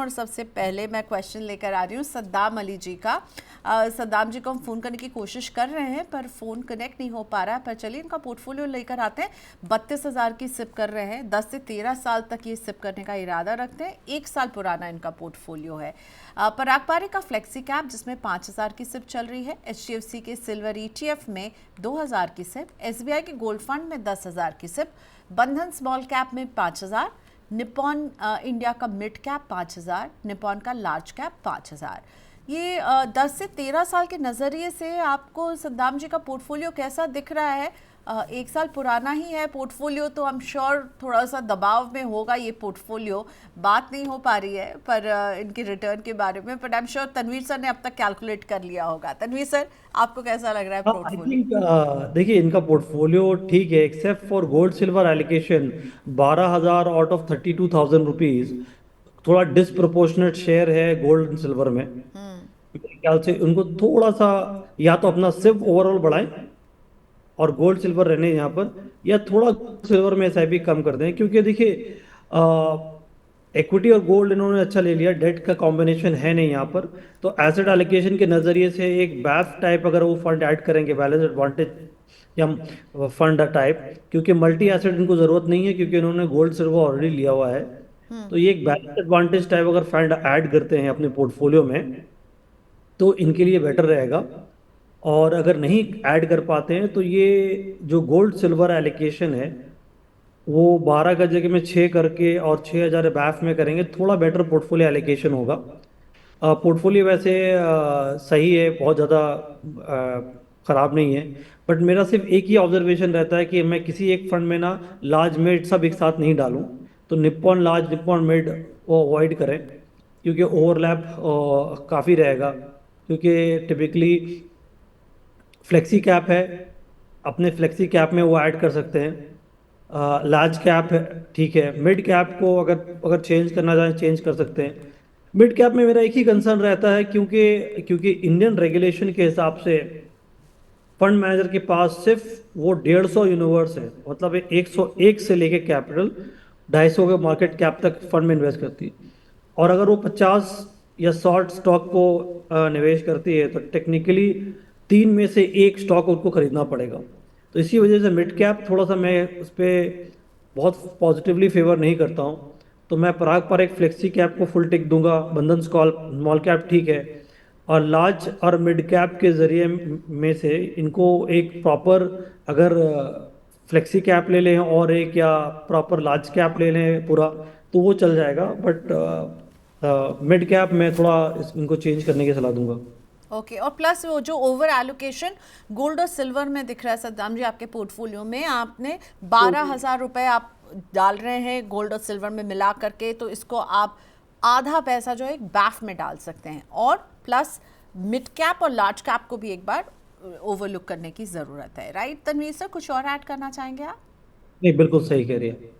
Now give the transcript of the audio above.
और सबसे पहले मैं क्वेश्चन लेकर आ रही हूँ सद्दाम अली जी का। सद्दाम जी को हम फ़ोन करने की कोशिश कर रहे हैं पर फ़ोन कनेक्ट नहीं हो पा रहा है। पर चलिए इनका पोर्टफोलियो लेकर आते हैं। 32,000 की सिप कर रहे हैं, 10 से 13 साल तक ये सिप करने का इरादा रखते हैं। 1 साल पुराना इनका पोर्टफोलियो है। पराग पारिक का फ्लेक्सी कैप जिसमें 5,000 की सिप चल रही है, HDFC के सिल्वर ETF में 2,000 की सिप, SBI के गोल्ड फंड में 10,000 की सिप, बंधन स्मॉल कैप में 5,000, निपॉन इंडिया का मिड कैप 5,000, निपॉन का लार्ज कैप 5,000। ये 10 से 13 साल के नज़रिए से आपको सद्दाम जी का पोर्टफोलियो कैसा दिख रहा है? 1 साल पुराना ही है पोर्टफोलियो, तो आई एम श्योर थोड़ा सा दबाव में होगा ये पोर्टफोलियो। बात नहीं हो पा रही है पर इनके रिटर्न के बारे में, पर I am sure Tanveer sir ने अब तक कैलकुलेट कर लिया होगा। तनवीर सर, आपको कैसा लग रहा है हाँ, आई पोर्टफोलियो? थिंक देखिए इनका पोर्टफोलियो ठीक है except for gold silver allocation. 12,000 out of 32,000 rupees थोड़ा डिसप्रोपोर्शनेट शेयर है गोल्ड एंड सिल्वर में। मेरे ख्याल से उनको थोड़ा सा या तो अपना सिर्फ ओवरऑल बढ़ाएं और गोल्ड सिल्वर रहने यहाँ पर, या थोड़ा सिल्वर में एसआईपी कम कर दें, क्योंकि देखिए इक्विटी और गोल्ड इन्होंने अच्छा ले लिया, डेट का कॉम्बिनेशन है नहीं यहाँ पर। तो एसेट एलोकेशन के नज़रिए से एक बैफ टाइप अगर वो फंड ऐड करेंगे, बैलेंस एडवांटेज या फंड टाइप, क्योंकि मल्टी एसेट इनको ज़रूरत नहीं है क्योंकि इन्होंने गोल्ड सिल्वर ऑलरेडी लिया हुआ है। तो ये एक बैलेंस एडवांटेज टाइप अगर फंड ऐड करते हैं अपने पोर्टफोलियो में तो इनके लिए बेटर रहेगा। और अगर नहीं ऐड कर पाते हैं तो ये जो गोल्ड सिल्वर एलोकेशन है वो 12 का जगह में 6 करके और 6,000 बैफ में करेंगे, थोड़ा बेटर पोर्टफोलियो एलोकेशन होगा। पोर्टफोलियो वैसे सही है, बहुत ज़्यादा ख़राब नहीं है। बट मेरा सिर्फ एक ही ऑब्जर्वेशन रहता है कि मैं किसी एक फंड में ना लार्ज मिड सब एक साथ नहीं डालूं। तो निप्पॉन लार्ज निप्पॉन मिड वो अवॉइड करें क्योंकि ओवरलैप काफ़ी रहेगा। क्योंकि टिपिकली फ्लेक्सी कैप है, अपने फ्लेक्सी कैप में वो ऐड कर सकते हैं। लार्ज कैप है, ठीक है। मिड कैप को अगर अगर चेंज करना चाहें चेंज कर सकते हैं। मिड कैप में मेरा एक ही कंसर्न रहता है क्योंकि क्योंकि इंडियन रेगुलेशन के हिसाब से फंड मैनेजर के पास सिर्फ वो 150 यूनिवर्स है, मतलब 101 से लेके कैपिटल 250 के मार्केट कैप तक फंड में इन्वेस्ट करती है। और अगर वो 50 या 100 स्टॉक को निवेश करती है तो टेक्निकली 3 में से एक स्टॉक उनको खरीदना पड़ेगा। तो इसी वजह से मिड कैप थोड़ा सा मैं उस पर बहुत पॉजिटिवली फेवर नहीं करता हूँ। तो मैं पराग पर एक फ्लेक्सी कैप को फुल टिक दूंगा, बंधन स्मॉल कैप ठीक है। और लार्ज और मिड कैप के जरिए में से इनको एक प्रॉपर अगर फ्लेक्सी कैप ले लें और एक या प्रॉपर लार्ज कैप ले लें पूरा, तो वो चल जाएगा। बट मिड कैप में थोड़ा इनको चेंज करने की सलाह दूंगा। ओके और प्लस वो जो ओवर एलोकेशन गोल्ड और सिल्वर में दिख रहा है सद्दाम जी आपके पोर्टफोलियो में, आपने 12,000 रुपए आप डाल रहे हैं गोल्ड और सिल्वर में मिला करके, तो इसको आप आधा पैसा जो है एक बैफ में डाल सकते हैं। और प्लस मिड कैप और लार्ज कैप को भी एक बार ओवरलुक करने की ज़रूरत है। राइट तनवीर सर, कुछ और ऐड करना चाहेंगे आप? नहीं, बिल्कुल सही कह रही है।